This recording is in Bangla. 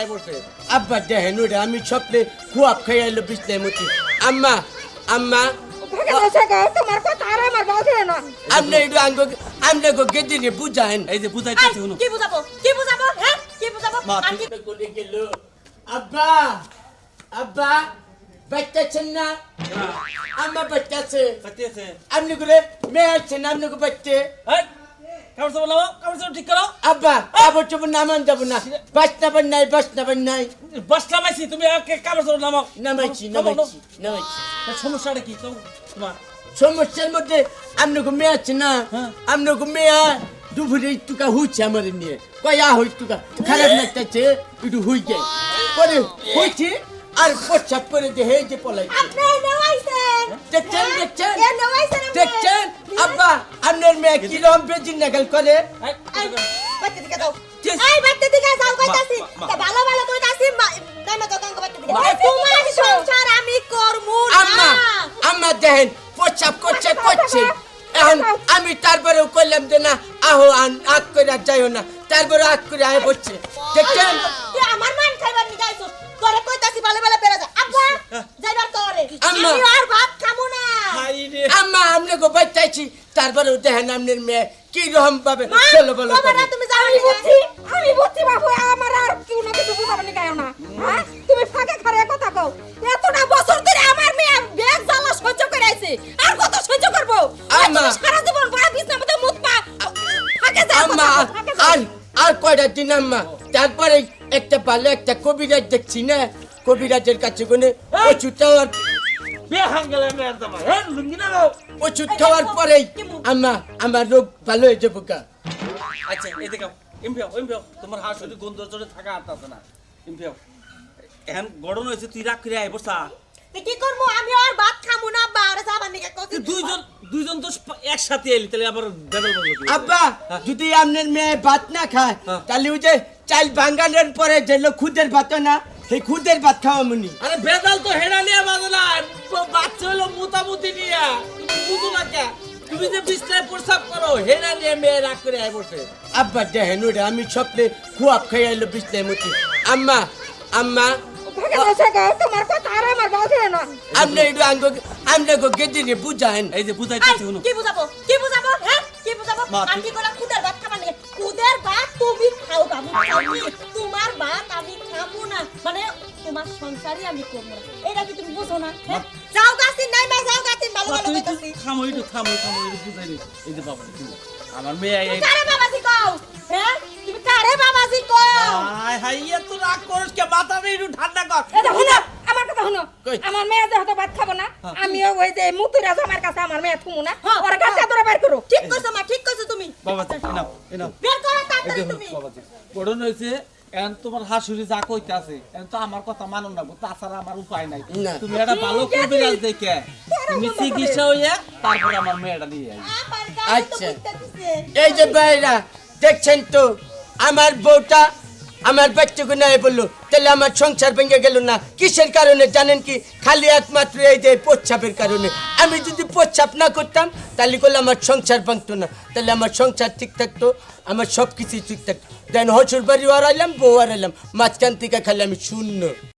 বসে আব্বা দেখেন ওটা আমি স্বপ্নে খুয়াব খাই আইলো বিছনায় মতি আম্মা আম্মা তোমার কথা আর আমার বাজে না। আপনি একটু আমনে গো গেদি নে বুঝায়েন এই যে বুঝাইতেছি শুনো কি বুঝাবো কি বুঝাবো হ্যাঁ কি বুঝাবো মা, আর কি কোলে গেল আব্বা আব্বা বাচ্চাছেন না আম্মা বাচ্চাছে বাচ্চাছে আপনি করে মেয়ে আছেন আপনি গো বাচ্চে এই কাপড় চোপড় নাও কাপড় চোপড় ঠিক করো আব্বা কাপড় চোপড় নামান যাব না বাসনাবার নাই বসটা মাইছি তুমি কাপড় চোপড় নামাও নামাইছি সমস্যাটা কি তোমার সমস্যার মধ্যে আপনাকে মেয়ে আছে না হ্যাঁ। আপনাকে মেয়ে দুপুরে একটুকা হইছে আমার নিয়ে কয়া হইতুকা খারাপ লাগতেছে একটু হই যায় পরে হইছে আর প্রস্রাব করে যে হেই যে পলাই আপনি নেওয়াইছেন দেখছেন এ নেওয়াইছেন দেখছেন আব্বা আপনার মেয়ে কিরম বেজিন নাগাল করে বাচ্চা দিকে দাও এই বাচ্চা দিকে যাও কইতাছি তা ভালো ভালো কইতাছি নাই মা দোকান বাচ্চা দিকে তোমার সংসার আমি করমু না আম্মা দেখেন প্রস্রাব করছে এখন আমি তারপরেও কইলাম যে না আহো আগ করে যাইও না তারপরে আগ করে আয় পড়ছে দেখছেন তুই আমার মান খাইবার নি গাইছো তোরে কইতাছি ভালো ভালো বেরা যা আব্বা যাইবার তোরে আম্মা। আমি আর ভাত খামু না আম্মা আমনে গো বাচ্চাইছি তারপরেও দেখেন আপনার মেয়ে কি রকম পাবে চলো বলো বাবা তুমি যাও আমি বুঝছি বাবু আমার আর কেউ না কিছু বুঝাবে নি গায়ও না হ্যাঁ তুমি ফাঁকে খারে কথা কও এতটা বছর ধরে আমার মেয়ে বেগ জ্বালা সহ্য করে আইছে আর কত সহ্য করব আম্মা। সারা জীবন বড় বিছনা মধ্যে মুত পা ফাঁকে যা আম্মা আর কয়টা দিন আম্মা তারপরে একটা পালে একটা কবিরাজ দেখছি না কবিরাজের কাছে কোনে ওষুধ খাওয়ার ওষুধ খাওয়ার পরেই আম্মা আমার রোগ ভালো হয়ে যাবো কা আচ্ছা এই দেখাও এমপিও তোমার হাত শুধু গন্ধ চলে থাকা আটতাছে না এমপিও এখন গড়ন হয়েছে তুই রাগ করে আয় বসা কি করব আমি আর ভাত খামু না আব্বা আর যাবার নিকে কত দুইজন তো একসাথে এলি তাহলে আবার বেদল বদল আব্বা যদি আপনার মেয়ে ভাত না খায় হ্যাঁ। তাহলে ওই যে চাল ভাঙ্গানোর পরে যে খুদের ভাত না সেই খুদের ভাত খাওয়া মুনি আরে বেদাল তো হেডা নিয়ে বাজে না বাচ্চা হলো মুতামুতি নিয়ে তুমি বুঝো না কে তুমি যে বিছনায় প্রস্রাব করো হেডা নিয়ে মেয়ে রাগ করে আয় বসে আব্বা দেখেন ওটা আমি স্বপ্নে খুয়াব খাই আইলো বিছনায় মতি আম্মা তোমার কথা আর আমার বাজে না আপনি একটু আমনে গো গেদি নে বুঝায়েন এই যে বুঝাইতেছি শুনো কি বুঝাবো হ্যাঁ কি বুঝাবো মা, আমি কি করে খুদের ভাত খাবার নিয়ে খুদের ভাত তুমি খাও বাবু তোমার ভাত আমি খাবো না মানে তোমার সংসারই আমি করবো না এটা কি তুমি বুঝো না হ্যাঁ? যাও গাছি নাই মা যাও গাছি ভালো ভালো তুই কইতাছি থামো একটু থামো বুঝাই নি এই যে বাবা তুমি আমার মেয়ে এই কারে বাবাজি কও হ্যাঁ তুমি কারে বাবাজি কও হাই হাই এত রাগ করিস কে মাথা নেই একটু ঠান্ডা কর এটা শুনো আমার কথা শুনো কই? আমার মেয়ে যে হয়তো ভাত খাবো না আমিও ওই যে মুতুরা আমার কাছে আমার মেয়ে থুমু না ওর কাছে তোরা বের করো ঠিক কইছো মা ঠিক কইছো তুমি বাবা এনাও বের করো এই তাড়াতাড়ি দেখুন তুমি বাবাজি গড়ন হয়েছে এখন তোমার হাসুরি যা কইতে আছে এখন তো আমার কথা মানো না তাছাড়া আমার উপায় নাই না। তুমি একটা ভালো কবিরাজ দেখে তুমি চিকিৎসা হইয়া তারপরে আমার মেয়েটা নিয়ে আই আমার গায়ে তো আচ্ছা। বুঝতে দিছে এই যে ভাইরা দেখছেন তো আমার বউটা আমার বাচ্চাকে নাই বললো তাহলে আমার সংসার ভেঙে গেল না কিসের কারণে জানেন কি খালি একমাত্র এই যে প্রস্রাবের কারণে আমি যদি প্রস্রাব না করতাম তাহলে করলে আমার সংসার ভাঙতো না তাহলে আমার সংসার ঠিক থাকতো আমার সব কিছুই ঠিক থাকতো দেন হসুর বাড়ি হারাইলাম বউ হারাইলাম মাঝখান থেকে খালি আমি শূন্য